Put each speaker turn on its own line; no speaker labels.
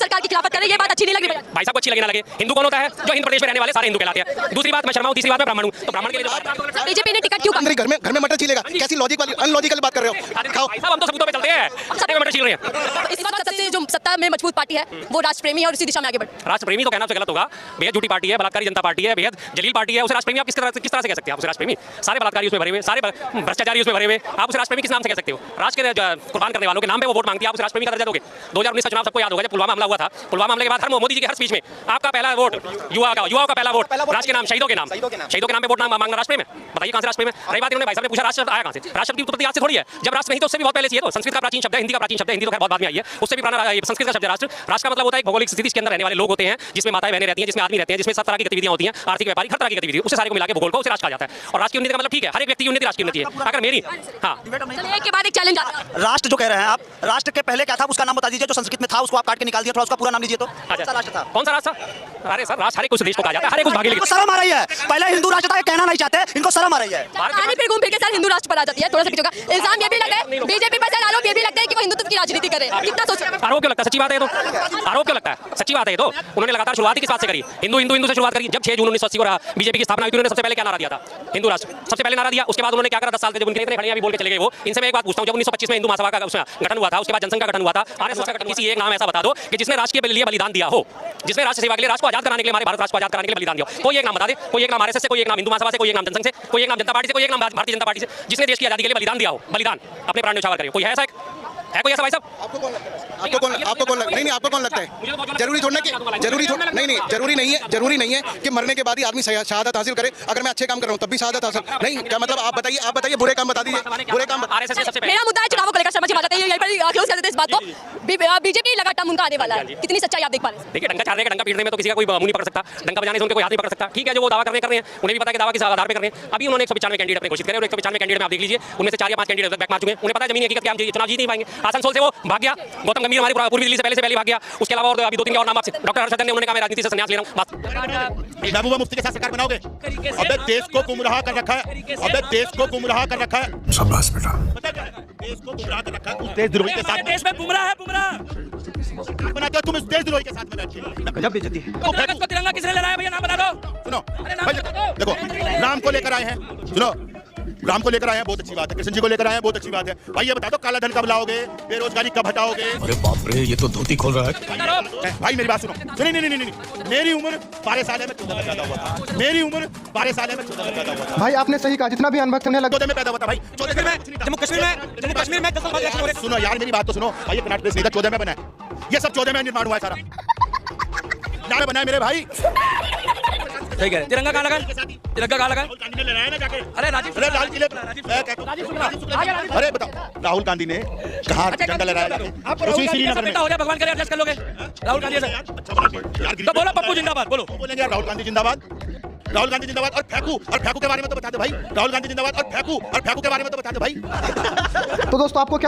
सरकार की खिलाफत कर रहे हैं, ये बात अच्छी नहीं लग रही
भाई साहब को अच्छी लगे ना लगे, हिंदू कौन होता है? जो हिंद प्रदेश में रहने वाले सारे हिंदू कहलाते हैं। दूसरी बात मैं शर्मा हूं, तीसरी बात मैं ब्राह्मण हूं, तो ब्राह्मण के लिए जो
बीजेपी ने टिकट क्यों
अंदर घर में मटर छिलेगा, कैसी लॉजिक वाली अनलॉजिकल बात कर रहे हो? खाओ
भाई साहब हम तो सबूतों पे चलते हैं, सत्य में मटर छील रहे हैं।
इस वक्त सबसे जो सत्ता में मजबूत पार्टी है वो राष्ट्र प्रेमी है और उसी दिशा में आगे बढ़।
राष्ट्र प्रेमी तो कहना तो गलत होगा, बेहद झूठी पार्टी है, बलात्कारी जनता पार्टी है, बेहद जलील पार्टी है। उसे राष्ट्र प्रेमी आप किस तरह से कह सकते हैं? आप उसे राष्ट्र प्रेमी, सारे बलात्कारी उसमें भरे हुए, सारे भ्रष्टाचारी उसमें भरे हुए, आप उसे राष्ट्र प्रेमी किस नाम से कह सकते हो? राष्ट्र के कुर्बान करने वालों के नाम पे वो वोट मांगती है, आप उसे राष्ट्र प्रेमी का दर्जा दोगे? 2019 का चुनाव सबको याद होगा, जब पुलवामा हमला हुआ था। पुलवामा हमले के बाद हर मोदी जी के हर स्पीच में आपका पहला वोट युवाओं का पहला वोट राष्ट्र के नाम, शहीदों के नाम पे वोट मांगना राष्ट्र में। बताइए कहां से राष्ट्र में? रही बात इन्होंने भाई साहब ने पूछा राष्ट्र आया कहां से? राष्ट्र की उत्पत्ति आज से थोड़ी है, जब राष्ट्र नहीं तो उससे भी बहुत पहले से है। तो संस्कृत का प्राचीन शब्द है, हिंदी का प्राचीन शब्द है, हिंदी तो खैर बहुत बाद में आई है, उससे भी पुराना संस्कृत का शब्द है राष्ट्र। राष्ट्र का मतलब होता है एक भौगोलिक स्थिति के अंदर रहने वाले लोग होते हैं, जिसमें माताएं बहनें रहती हैं, जिसमें आदमी रहते हैं, जिसमें सब तरह की गतिविधियां होती हैं, आर्थिक व्यापारिक हर तरह की गतिविधि, उसे सारे को मिलाकर भूगोल को उसे राष्ट्र कहा जाता है। और राष्ट्र की उन्नति का मतलब ठीक है, हर एक व्यक्ति की उन्नति राष्ट्र की उन्नति है। अगर मेरी
एक के बाद एक चैलेंज आता है।
राष्ट्र जो कह रहे हैं आप, राष्ट्र के पहले क्या था उसका नाम बता दीजिए, जो संस्कृत में था उसको आप काट के निकाल दिया, थोड़ा उसका पूरा नाम लीजिए। तो कौन सा राष्ट्र था?
कौन सा राष्ट्र? अरे सर राष्ट्र हर एक उस देश को कहा जाता है, हर एक उस भागी
इनको शर्म आ रही है। पहले हिंदू राष्ट्र था, ये कहना नहीं चाहते, इनको शर्म आ रही है।
कहानी फिर घूम फिर के सर हिंदू राष्ट्र पर आ जाती है। थोड़ा सा पीछे का इल्जाम ये भी लगा है बीजेपी पर, सर आरोप ये भी लगता है कि वो हिंदुत्व की राजनीति कर रहे हैं। कितना सोच
आरोप क्यों लगता है? सच्ची बात है तो आरोप क्यों लगता है? सच्ची बात है तो उन्होंने लगातार शुरुआत ही किस बात से करी? हिंदू हिंदू हिंदू से शुरुआत करी। जब 6 जून 1980 को बीजेपी की स्थापना हुई, उन्होंने सबसे पहले क्या नारा दिया था? हिंदू राष्ट्र, सबसे पहले नारा दिया। उसके बाद उन्होंने क्या करा? 10 साल के जब उनके इतने खड़े अभी बोल के चले गए वो। इनसे मैं एक बात पूछता हूं, जब 1925 में हिंदू महासभा का गठन हुआ था, उसके बाद जनसंघ का गठन हुआ था, आरएसएस का गठन, किसी एक नाम ऐसा बता दो कि जिसने राष्ट्र के लिए बलिदान दिया हो, जिसने राष्ट्र सेवा के लिए, राष्ट्र को आजाद कराने के लिए, हमारे भारत राष्ट्र को आजाद कराने के लिए बलिदान दिया हो। कोई एक नाम बता दे, कोई एक नाम आरएसएस से, कोई एक नाम हिंदू महासभा से, कोई एक नाम जनसंघ से, कोई एक नाम जनता पार्टी से, कोई एक नाम भारतीय जनता पार्टी से, जिसने देश की आजादी के लिए बलिदान दिया हो, बलिदान अपने प्राण न्यौछावर करे। कोई है ऐसा? है कोई ऐसा भाई साहब?
आपको कौन लगता है? आपको कौन नहीं आपको कौन लगता है? जरूरी थोड़ा कि जरूरी नहीं है कि मरने के बाद ही आदमी शहादत हासिल करे। अगर मैं अच्छे काम कर रहा हूं तब भी शहादत हासिल नहीं, क्या मतलब? आप बताइए बुरे काम बता दीजिए, बुरे काम।
मेरा मुद्दा है चुनावों को लेकर। शर्मा जी बात है, यहीं पर क्लोज कर देते हैं इस बात को। बीजेपी लगा टर्म उनका आने वाला है, कितनी सच्चाई आप देख पा रहे हैं?
देखिए डंका चाह रहे हैं, डंका पीटने में तो किसी का कोई मुंह नहीं पकड़ सकता, डंका बजाने से उनके कोई हाथ नहीं पकड़ सकता। ठीक है, जो वो दावा कर रहे हैं, उन्हें भी पता है कि दावा किस आधार पे कर रहे हैं। अभी उन्होंने 195 कैंडिडेट अपने घोषित करे और 195 कैंडिडेट में आप देख लीजिए, उनमें से 4 या 5 कैंडिडेट बैक मार चुके हैं। उन्हें पता है जमीनी हकीकत क्या है, चुनाव जीत नहीं पाएंगे। आसनसोल से वो भाग गया, गौतम गंभीर हमारी पूर्वी दिल्ली से पहले भाग गया। उसके अलावा और अभी 2-3 और नाम आपसे डॉक्टर हर्षवर्धन ने, उन्होंने कहा मैं राजनीति से संन्यास ले रहा हूं।
महबूबा मुफ्ती के साथ सरकार बनाओगे? अबे देश को गुमराह कर रखा है, अबे देश को गुमराह कर रखा है।
शाबाश बेटा,
देश को गुमराह कर रखा है उस देशद्रोही के साथ।
देश में गुमराह है, गुमराह
बनाते हो तुम इस देशद्रोही के साथ में बैठ के।
गजब बेइज्जती है।
तो कागज को तिरंगा किसने लहराया भैया? नाम बता दो।
सुनो भाई, देखो राम को लेकर आए हैं, सुनो राम को लेकर आए हैं, बहुत अच्छी बात है। कृष्ण जी को लेकर आए हैं, बहुत अच्छी बात है। भाई ये बता दो काला धन कब लाओगे? बेरोजगारी कब हटाओगे?
अरे बाप रे, ये तो धोती खोल रहा है।
भाई मेरी बात सुनो। नहीं, मेरी उम्र 12 साल है, मैं 14 में पैदा हुआ था। मेरी उम्र 12 साल है, मैं 14 में पैदा हुआ था।
भाई आपने सही कहा, जितना भी अनुभव करने लगा
14 में पैदा हुआ था भाई। 14 में
जम्मू कश्मीर में
सुनो यार मेरी बात तो सुनो भाई, ये कर्नाटक नहीं था, 14 में बना है। ये सब 14 में निर्माण हुआ है सारा, नाम बना है मेरे भाई।
ठीक है, तिरंगा कहाँ लगा? तिरंगा कहाँ लगा? अरे राजीव,
अरे लाल किले अरे बताओ राहुल गांधी ने कहा झंडा लहराया? उसी श्रीनगर में
हो गया, भगवान करे एडजस्ट कर लोगे। राहुल गांधी से तो बोलो पप्पू जिंदाबाद, बोलो।
बोलेंगे राहुल गांधी जिंदाबाद, राहुल गांधी जिंदाबाद। और फेंकू के बारे में तो बता दे भाई, राहुल गांधी जिंदाबाद। और फेंकू के बारे में तो बता दे भाई।
तो दोस्तों आपको क्या